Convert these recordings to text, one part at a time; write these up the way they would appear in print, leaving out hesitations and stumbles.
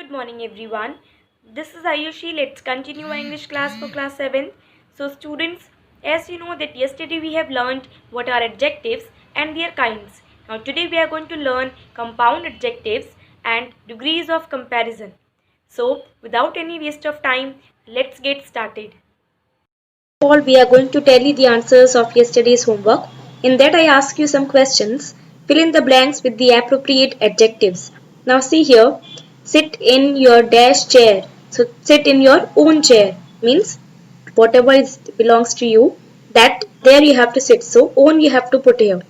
Good morning everyone. This is Ayushi. Let's continue our English class for class 7th. So students, as you know that yesterday we have learned what are adjectives and their kinds. Now today we are going to learn compound adjectives and degrees of comparison. So without any waste of time, let's get started. All, we are going to tell you the answers of yesterday's homework. In that, I ask you some questions. Fill in the blanks with the appropriate adjectives. Now, see here, sit in your dash chair. So, sit in your own chair means whatever belongs to you, that there you have to sit. So, own you have to put here.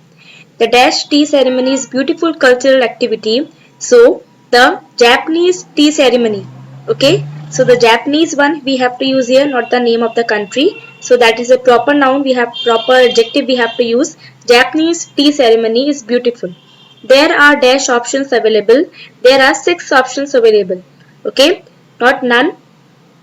The dash tea ceremony is beautiful cultural activity. So the Japanese tea ceremony. Okay. So the Japanese one we have to use here, not the name of the country. So that is a proper noun. We have proper adjective we have to use. Japanese tea ceremony is beautiful. There are dash options available. There are 6 options available. Okay. Not none.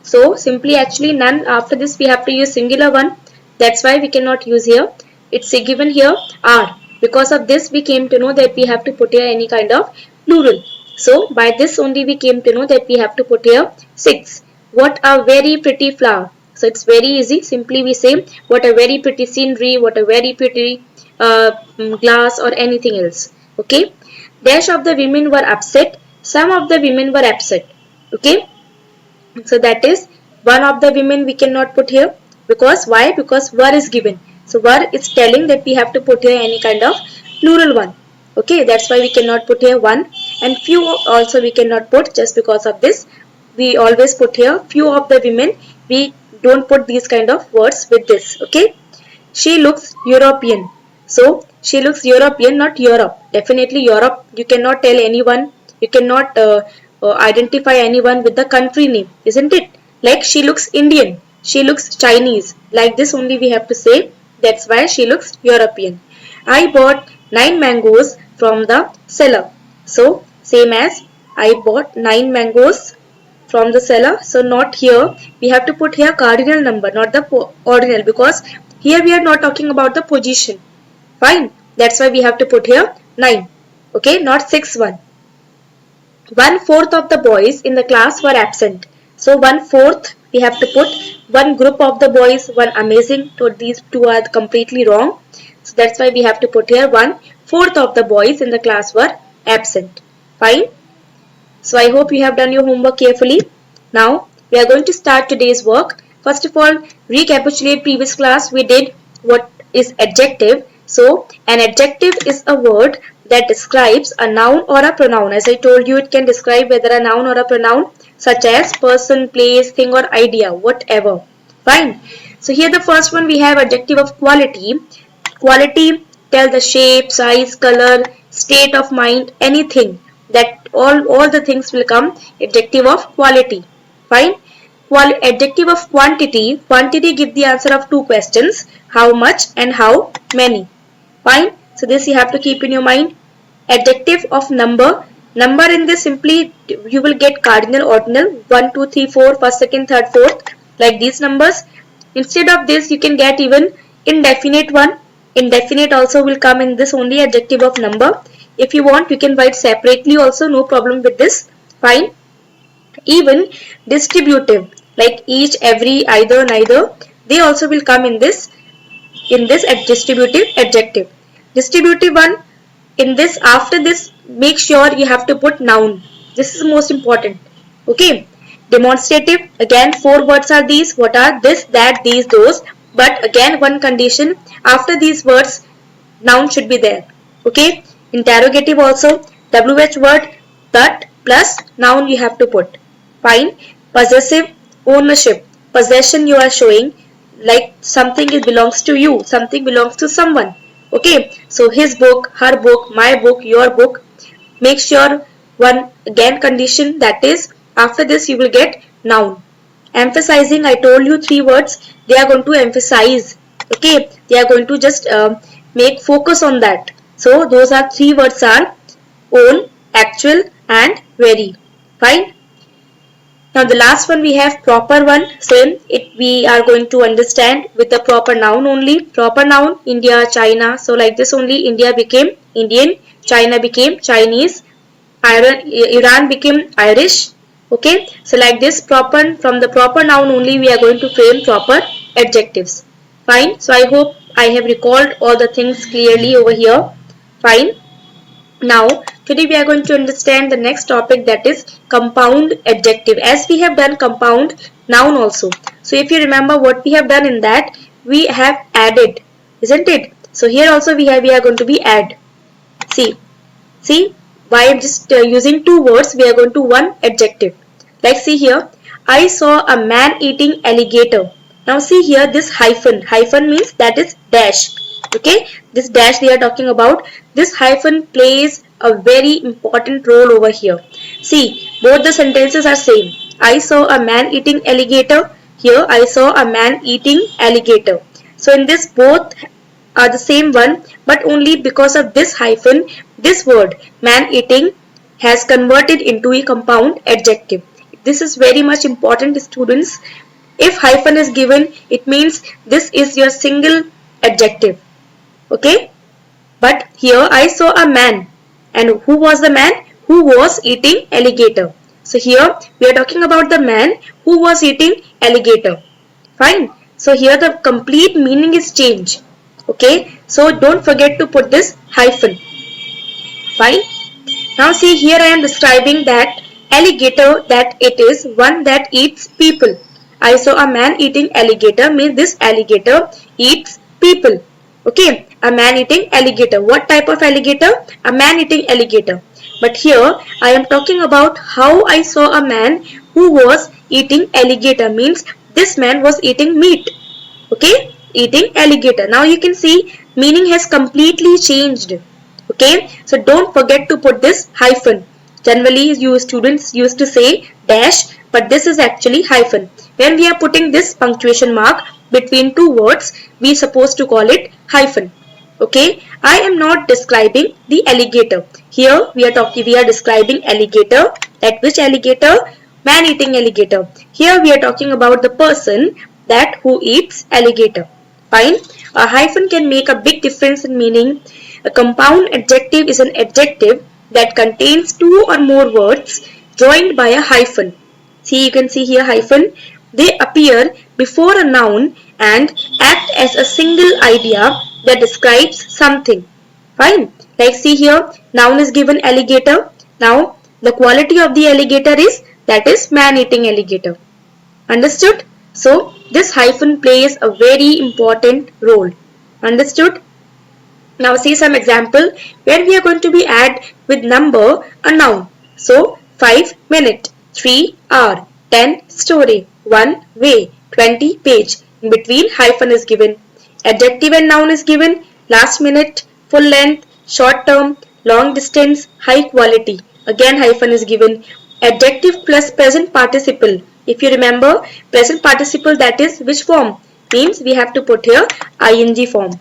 So simply actually none. After this we have to use singular one. That's why we cannot use here. It's given here are. Because of this we came to know that we have to put here any kind of plural. So by this only we came to know that we have to put here 6. What a very pretty flower. So it's very easy. Simply we say what a very pretty scenery, what a very pretty glass or anything else. Okay. Dash of the women were upset. Some of the women were upset. Okay. So that is one of the women we cannot put here. Because why? Because were is given. So were is telling that we have to put here any kind of plural one. Okay, that's why we cannot put here one. And few also we cannot put just because of this. We always put here few of the women. We don't put these kind of words with this. Okay. She looks European. So she looks European, not Europe. Definitely Europe. You cannot tell anyone. You cannot identify anyone with the country name, isn't it? Like she looks Indian. She looks Chinese. Like this only we have to say. That's why she looks European. I bought 9 mangoes from the seller. So same as I bought 9 mangoes from the seller. So not here. We have to put here cardinal number, not the ordinal, because here we are not talking about the position. Fine. That's why we have to put here 9. Okay, not 6 1. 1/4 of the boys in the class were absent. So 1/4 we have to put one group of the boys, one amazing. So these two are completely wrong. So that's why we have to put here 1/4 of the boys in the class were absent. Fine. So I hope you have done your homework carefully. Now we are going to start today's work. First of all, recapitulate previous class. We did what is adjective. So an adjective is a word that describes a noun or a pronoun. As I told you, it can describe whether a noun or a pronoun such as person, place, thing or idea, whatever. Fine. So here the first one we have adjective of quality. Quality tell the shape, size, color, state of mind, anything. That all the things will come adjective of quality. Fine. Adjective of quantity. Quantity give the answer of 2 questions. How much and how many. Fine. So this you have to keep in your mind. Adjective of number. Number in this simply you will get cardinal, ordinal 1, 2, 3, 4, first, second, third, fourth, like these numbers. Instead of this you can get even indefinite one. Indefinite also will come in this only adjective of number. If you want you can write separately also, no problem with this. Fine. Even distributive like each, every, either, neither, they also will come in this distributive adjective. Distributive one, in this after this make sure you have to put noun. This is most important. Okay. Demonstrative, again 4 words are these. What are this, that, these, those, but again one condition, after these words noun should be there. Okay. Interrogative also WH word, that plus noun you have to put. Fine. Possessive, ownership, possession you are showing, like something it belongs to you, something belongs to someone. Okay. So his book, her book, my book, your book. Make sure one again condition, that is after this you will get noun. Emphasizing, I told you 3 words. They are going to emphasize. Okay. They are going to just make focus on that. So those are 3 words are own, actual and very. Fine. Now the last one we have proper one. Same, it we are going to understand with the proper noun only. Proper noun, India, China. So like this only, India became Indian, China became Chinese, Iran became Irish, Okay, so like this, proper, from the proper noun only we are going to frame proper adjectives. Fine. So I hope I have recalled all the things clearly over here. Fine. Now, today we are going to understand the next topic, that is compound adjective, as we have done compound noun also. So if you remember what we have done in that, we have added, isn't it? So here also we are going to be add. See, why I'm just using two words, we are going to one adjective. Like see here, I saw a man eating alligator. Now see here, this hyphen means that is dash. Okay, this dash we are talking about, this hyphen plays a very important role over here. See, both the sentences are same. I saw a man eating alligator. Here I saw a man eating alligator. So in this both are the same one, but only because of this hyphen, this word man eating has converted into a compound adjective. This is very much important, students. If hyphen is given, it means this is your single adjective. Okay, but here I saw a man, and who was the man? Who was eating alligator. So here we are talking about the man who was eating alligator. Fine. So here the complete meaning is changed. Okay, so don't forget to put this hyphen. Fine. Now see, here I am describing that alligator, that it is one that eats people. I saw a man eating alligator means this alligator eats people. Okay, a man eating alligator. What type of alligator? A man eating alligator. But here I am talking about how I saw a man who was eating alligator, means this man was eating meat. Okay, eating alligator. Now you can see meaning has completely changed. Okay, so don't forget to put this hyphen. Generally you students used to say dash, but this is actually hyphen. When we are putting this punctuation mark between two words, we are supposed to call it hyphen. Okay, I am not describing the alligator. Here we are describing alligator. That which alligator? Man eating alligator. Here we are talking about the person that who eats alligator. Fine. A hyphen can make a big difference in meaning. A compound adjective is an adjective that contains two or more words joined by a hyphen. See, you can see here hyphen. They appear before a noun and act as a single idea that describes something. Fine. Like see here, noun is given alligator. Now, the quality of the alligator is, that is man eating alligator. Understood? So, this hyphen plays a very important role. Understood? Now see some example where we are going to be add with number a noun. So 5 minute, 3 hour, 10 story, 1 way, 20 page. In between hyphen is given. Adjective and noun is given. Last minute, full length, short term, long distance, high quality. Again hyphen is given. Adjective plus present participle. If you remember, present participle, that is which form? Means we have to put here ing form.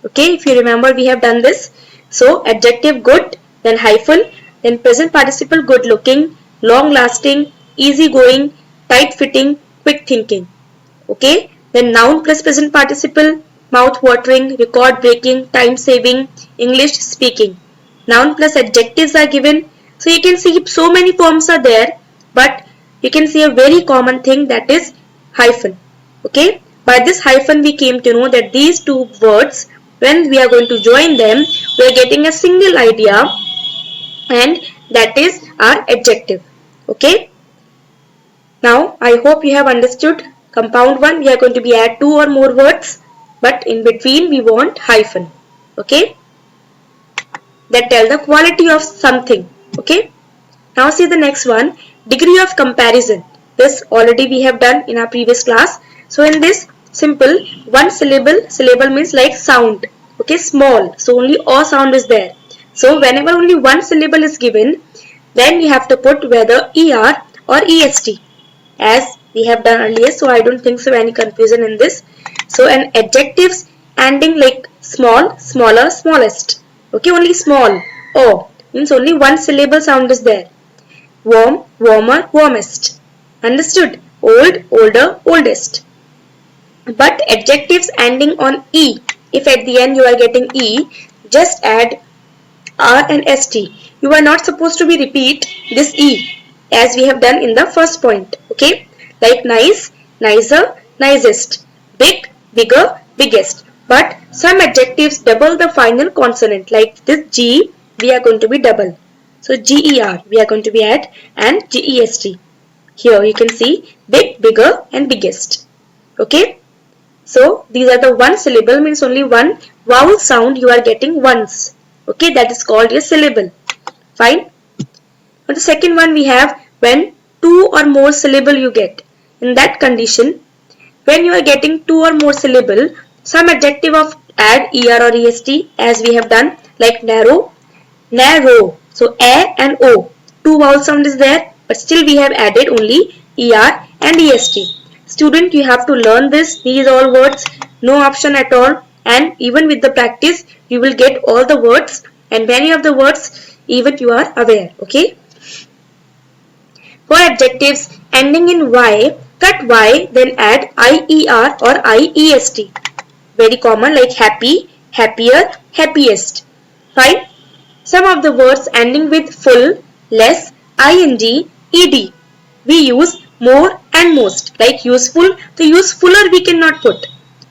Okay, if you remember we have done this. So adjective good, then hyphen, then present participle good looking, long lasting, easy going, tight fitting, quick thinking. Okay, then noun plus present participle, mouth watering, record breaking, time saving, English speaking. Noun plus adjectives are given. So you can see so many forms are there, but you can see a very common thing, that is hyphen. Okay, by this hyphen we came to know that these two words, when we are going to join them, we are getting a single idea, and that is our adjective. Okay, now I hope you have understood. Compound one, we are going to be add two or more words, but in between we want hyphen. Okay, that tell the quality of something. Okay, now see the next one, degree of comparison. This already we have done in our previous class. So in this, simple, one syllable means like sound. Okay, small, so only O sound is there. So whenever only one syllable is given, then we have to put whether ER or EST, as we have done earlier. So I don't think so any confusion in this. So an adjectives ending like small, smaller, smallest. Okay, only small. O means only one syllable sound is there. Warm, warmer, warmest. Understood? Old, older, oldest. But adjectives ending on E, if at the end you are getting E, just add R and ST. You are not supposed to be repeat this E. as we have done in the first point. Okay, like nice, nicer, nicest, big, bigger, biggest. But some adjectives double the final consonant, like this G we are going to be double. So GER we are going to be add and GEST. Here you can see big, bigger and biggest. Okay. So these are the one syllable, means only one vowel sound you are getting once. Okay, that is called a syllable. Fine. On the second one we have when two or more syllable you get. In that condition, when you are getting two or more syllable, some adjective of add er or est as we have done, like narrow, narrow. So a and o, two vowel sound is there, but still we have added only er and est. Student, you have to learn this, these all words, no option at all, and even with the practice you will get all the words, and many of the words even you are aware. Okay. For adjectives ending in y, cut y, then add ier or iest. Very common, like happy, happier, happiest. Fine. Some of the words ending with full, less, ing, ed. We use more and most. Like useful, the usefuller we cannot put.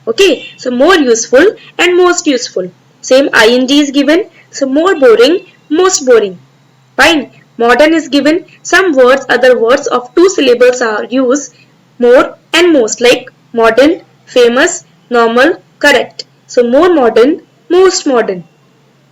Okay, so more useful and most useful. Same ing is given, so more boring, most boring. Fine. Modern is given, some words, other words of two syllables are used, more and most, like modern, famous, normal, correct. So more modern, most modern.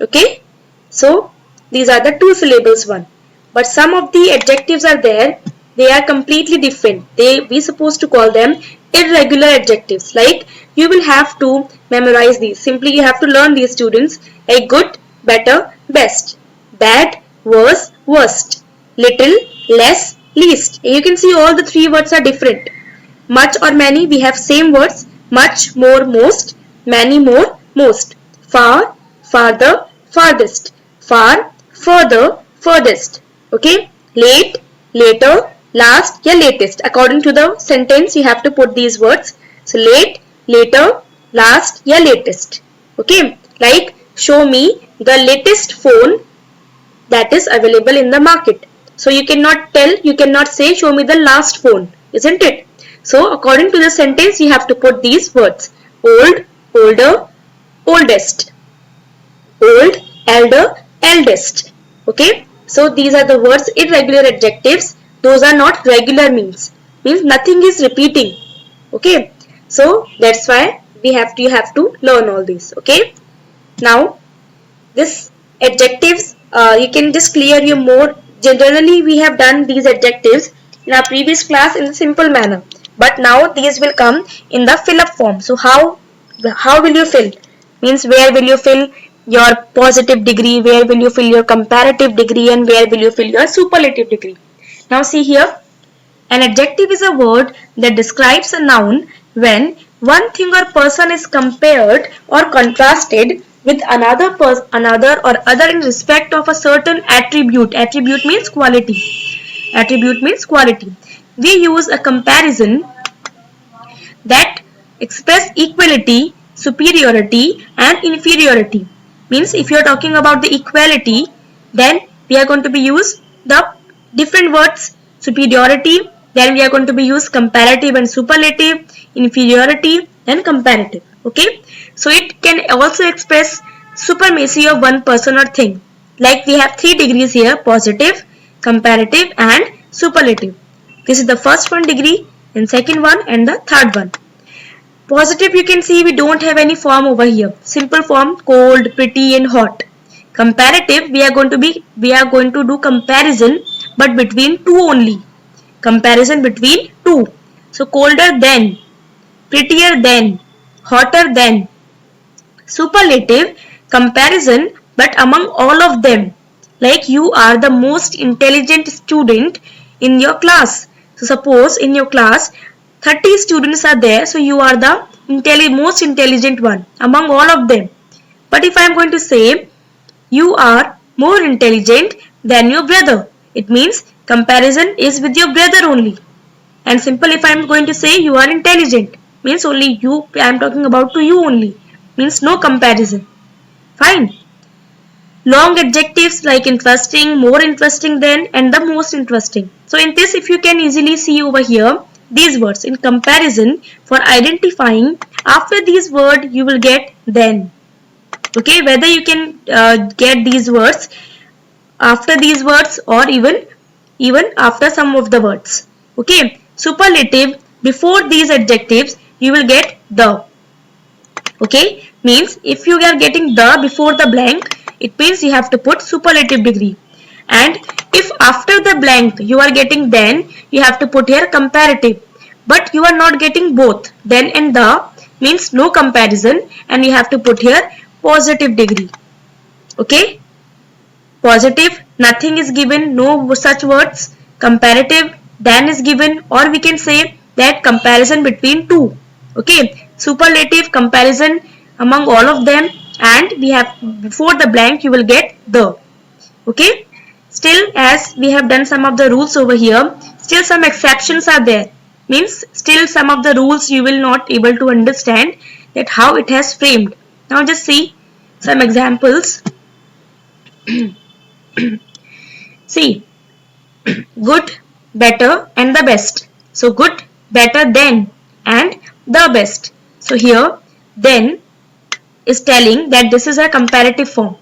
Okay. So these are the two syllables one. But some of the adjectives are there, they are completely different. We supposed to call them irregular adjectives. Like you will have to memorize these. Simply you have to learn these, students, like good, better, best, bad, worse, worst, little, less, least. You can see all the three words are different. Much or many, we have same words, much, more, most, many, more, most, far, farther, farthest, far, further, furthest. Okay, late, later, last, yeah, latest. According to the sentence you have to put these words. So late, later, last, yeah, latest. Okay, like show me the latest phone that is available in the market. So you cannot tell, you cannot say show me the last phone, isn't it? So according to the sentence you have to put these words: old, older, oldest, old, elder, eldest. Okay, so these are the words irregular adjectives. Those are not regular, means nothing is repeating. Okay, so that's why you have to learn all these. Okay, now this adjectives, you can just clear your more. Generally we have done these adjectives in our previous class in a simple manner, but now these will come in the fill up form. So how will you fill? Means where will you fill your positive degree, where will you fill your comparative degree, and where will you fill your superlative degree. Now see here, an adjective is a word that describes a noun when one thing or person is compared or contrasted with another or other in respect of a certain attribute. Attribute means quality. Attribute means quality. We use a comparison that express equality, superiority and inferiority. Means if you are talking about the equality, then we are going to be use the different words. Superiority, then we are going to be use comparative and superlative, inferiority and comparative. Okay, so it can also express supremacy of one person or thing. Like we have 3 degrees here: positive, comparative and superlative. This is the first one degree, and second one and the third one. Positive, you can see we don't have any form over here. Simple form: cold, pretty and hot. Comparative, we are going to do comparison, but between two only. Comparison between two. So colder than, prettier than, hotter than. Superlative, comparison but among all of them. Like you are the most intelligent student in your class. So suppose in your class 30 students are there, so you are the most intelligent one among all of them. But if I am going to say you are more intelligent than your brother, it means comparison is with your brother only. And simple, if I am going to say you are intelligent, means only you, I am talking about to you only, means no comparison. Fine. long adjectives like interesting, more interesting than, and the most interesting. So in this, if you can easily see over here, these words in comparison, for identifying, after these words you will get then. Okay, whether you can get these words after these words or even after some of the words. Okay, superlative, before these adjectives you will get the. Okay, means if you are getting the before the blank, it means you have to put superlative degree. And if after the blank you are getting then, you have to put here comparative. But you are not getting both, then and the, means no comparison, and you have to put here positive degree. Okay, positive, nothing is given, no such words. Comparative, then is given, or we can say that comparison between two. Okay, superlative, comparison among all of them, and we have before the blank you will get the. Okay, still as we have done some of the rules over here, still some exceptions are there, means still some of the rules you will not able to understand that how it has framed. Now just see some examples. See, good, better and the best. So good, better than and the best. So here then is telling that this is a comparative form.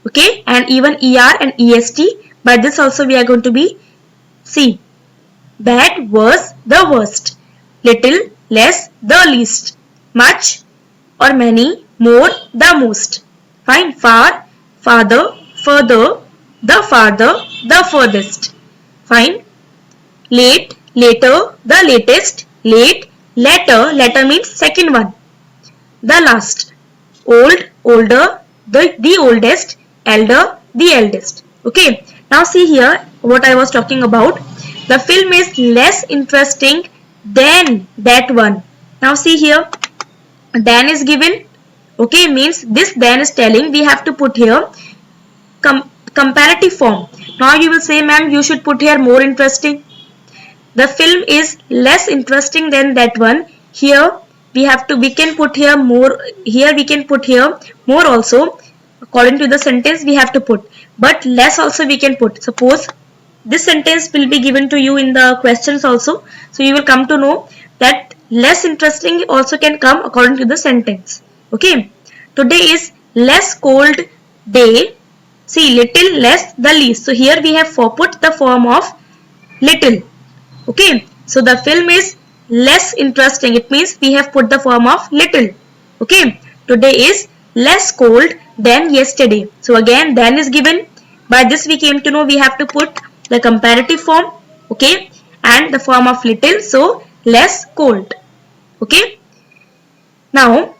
Okay, and even ER and EST, by this also we are going to be see. Bad, worse, the worst. Little, less, the least. Much or many, more, the most. Fine, far, farther, further, the furthest. Fine. Late, later, the latest, late, later means second one. The last. Old, older, the oldest, elder, the eldest. Okay. Now see here what I was talking about. The film is less interesting than that one. Now see here, than is given. Okay, means this then is telling we have to put here comparative form. Now you will say, ma'am, you should put here more interesting. The film is less interesting than that one. Here we can put here more. Here we can put here more also. According to the sentence we have to put. But less also we can put. Suppose this sentence will be given to you in the questions also. So you will come to know that less interesting also can come according to the sentence. Okay. Today is less cold day. See, little, less, the least. So here we have put the form of little. Okay. So the film is less interesting. It means we have put the form of little. Okay. Today is less cold than yesterday. So again, than is given. By this we came to know we have to put the comparative form. Okay. And the form of little. So less cold. Okay. Now,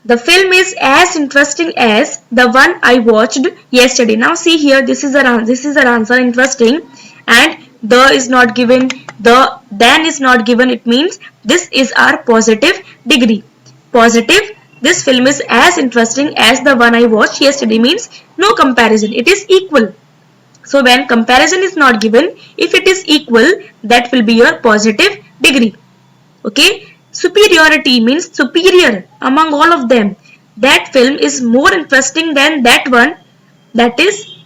the film is as interesting as the one I watched yesterday. Now see here, this is our answer, interesting, and the is not given, the then is not given. It means this is our positive degree. Positive, this film is as interesting as the one I watched yesterday means no comparison. It is equal. So when comparison is not given, if it is equal, that will be your positive degree. Okay. Superiority means superior among all of them. That film is more interesting than that one. That is,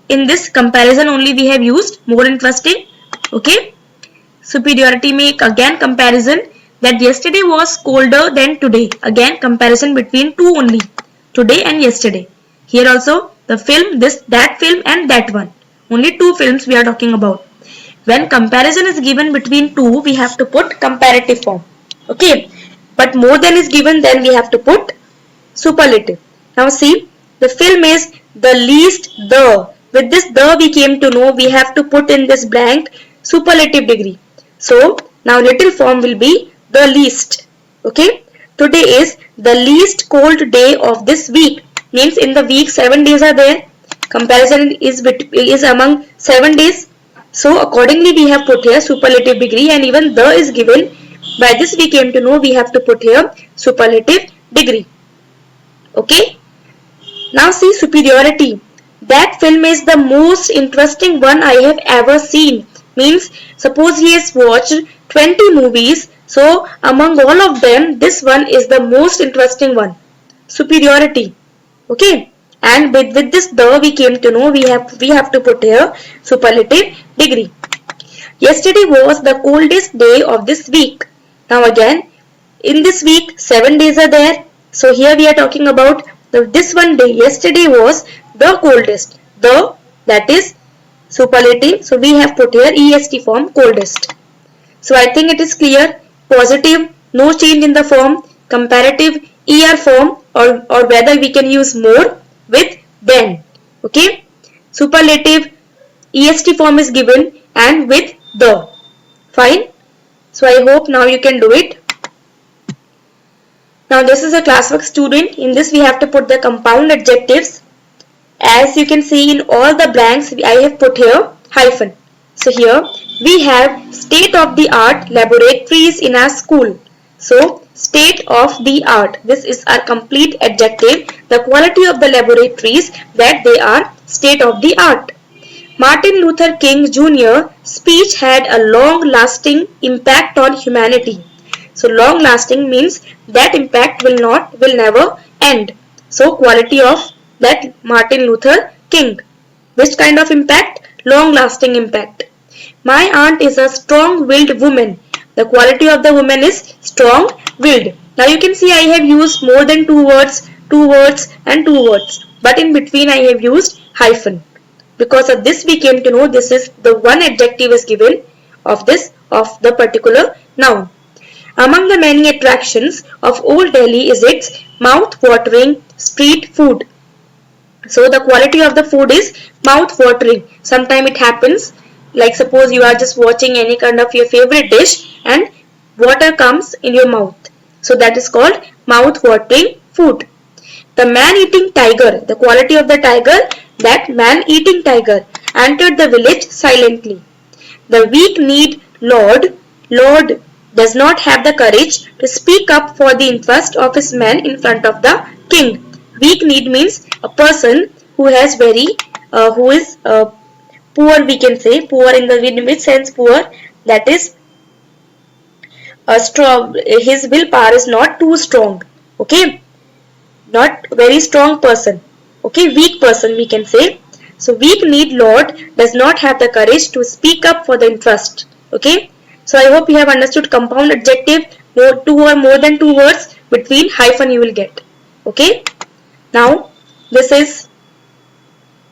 in this comparison only we have used more interesting. Okay. Superiority make again comparison, that yesterday was colder than today. Again comparison between two only. Today and yesterday. Here also the film, that film and that one. Only two films we are talking about. When comparison is given between two, we have to put comparative form. Okay. But more than is given, then we have to put superlative. Now see, the film is the least the. With this the we came to know we have to put in this blank superlative degree. So now little form will be the least. Okay. Today is the least cold day of this week. Means in the week 7 days are there. Comparison is among 7 days. So accordingly we have put here superlative degree, and even the is given. By this we came to know we have to put here superlative degree. Okay. Now see superiority. That film is the most interesting one I have ever seen. Means suppose he has watched 20 movies. So among all of them, this one is the most interesting one. Superiority. Okay. and with this the we came to know we have to put here superlative degree. Yesterday was the coldest day of this week. Now again, in this week 7 days are there. So here we are talking about this one day. Yesterday was the coldest. The, that is superlative. So we have put here est form, coldest. So I think it is clear. Positive, no change in the form. Comparative, er form, or whether we can use more with than. Okay. Superlative, est form is given and with the. Fine. So I hope now you can do it. Now this is a classwork, student. In this we have to put the compound adjectives. As you can see in all the blanks I have put here hyphen. So here we have state of the art laboratories in our school. So state of the art, this is our complete adjective. The quality of the laboratories, that they are state of the art. Martin Luther King Jr. speech had a long-lasting impact on humanity. So long-lasting means that impact will never end. So quality of that Martin Luther King. Which kind of impact? Long-lasting impact. My aunt is a strong-willed woman. The quality of the woman is strong-willed. Now you can see I have used more than two words and two words. But in between I have used hyphen. Because of this we came to know this is the one adjective is given of the particular noun. Among the many attractions of Old Delhi is its mouth-watering street food. So the quality of the food is mouth-watering. Sometimes it happens like suppose you are just watching any kind of your favorite dish and water comes in your mouth. So that is called mouth-watering food. The man-eating tiger, the quality of the tiger, that man-eating tiger entered the village silently. The weak-kneed lord does not have the courage to speak up for the interest of his men in front of the king. Weak-kneed means a person who has who is poor, we can say. Poor in which sense poor? That is strong. His willpower is not too strong. Okay, not very strong person. Okay, weak person we can say. So weak-kneed lord does not have the courage to speak up for the interest. Okay. So I hope you have understood compound adjective, two or more than two words between hyphen you will get. Okay. Now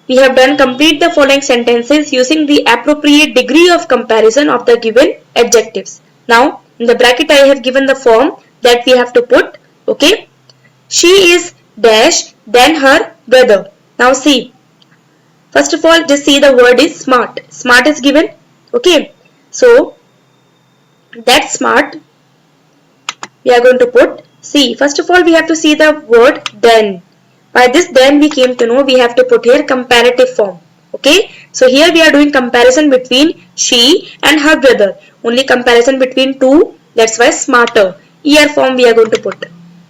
we have done complete the following sentences using the appropriate degree of comparison of the given adjectives. Now in the bracket I have given the form that we have to put. Okay. She is dash than her brother. Now see. First of all just see the word is smart. Smart is given. Okay. So that smart we are going to put. See, first of all we have to see the word then. By this then we came to know we have to put here comparative form. Okay. So here we are doing comparison between she and her brother. Only comparison between two. That's why smarter. Er form we are going to put.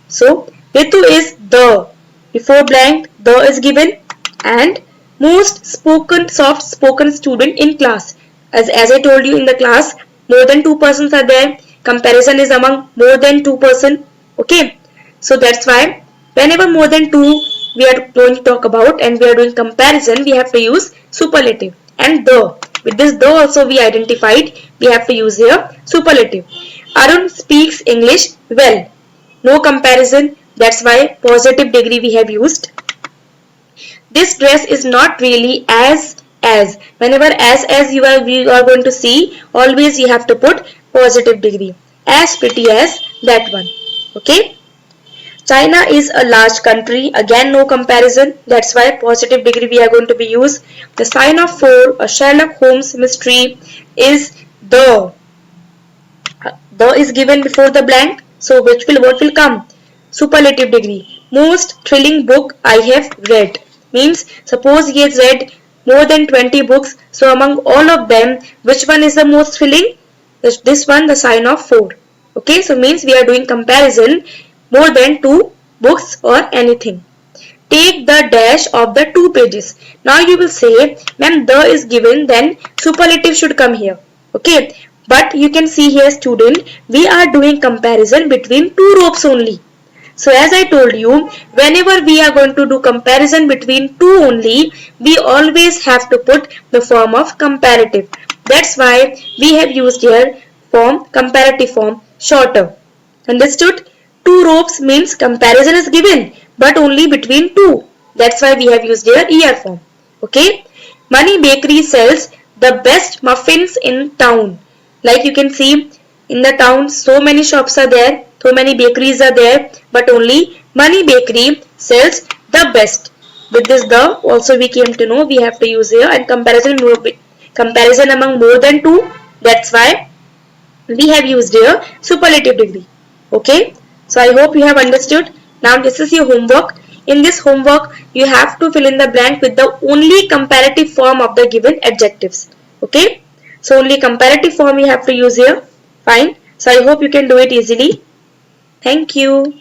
So Ritu is the. Before blank the is given and most soft spoken student in class. As I told you in the class, more than 2 persons are there. Comparison is among more than 2 persons. Okay. So that's why whenever more than 2 we are going to talk about and we are doing comparison, we have to use superlative. And the. With this the also we identified, we have to use here superlative. Arun speaks English well. No comparison. That's why positive degree we have used. This dress is not really as. Whenever as you are going to see, always you have to put positive degree. As pretty as that one. Okay. China is a large country. Again no comparison. That's why positive degree we are going to be used. The sign of 4, a Sherlock Holmes mystery is the. The is given before the blank. So what will come? Superlative degree. Most thrilling book I have read. Means suppose he has read more than 20 books. So among all of them, which one is the most thrilling? This one, the sign of 4. Okay, so means we are doing comparison more than 2 books or anything. Take the dash of the 2 pages. Now you will say, ma'am, the is given, then superlative should come here. Okay, but you can see here student, we are doing comparison between 2 ropes only. So as I told you, whenever we are going to do comparison between two only, we always have to put the form of comparative. That's why we have used here form comparative form shorter. Understood? Two ropes means comparison is given but only between two. That's why we have used here ER form. Okay? Money Bakery sells the best muffins in town. Like you can see in the town so many shops are there, so many bakeries are there, but only Money Bakery sells the best. With this the also we came to know we have to use here and comparison among more than two. That's why we have used here superlative degree. Okay, so I hope you have understood. Now this is your homework. In this homework you have to fill in the blank with the only comparative form of the given adjectives. Okay, so only comparative form you have to use here. Fine, so I hope you can do it easily. Thank you.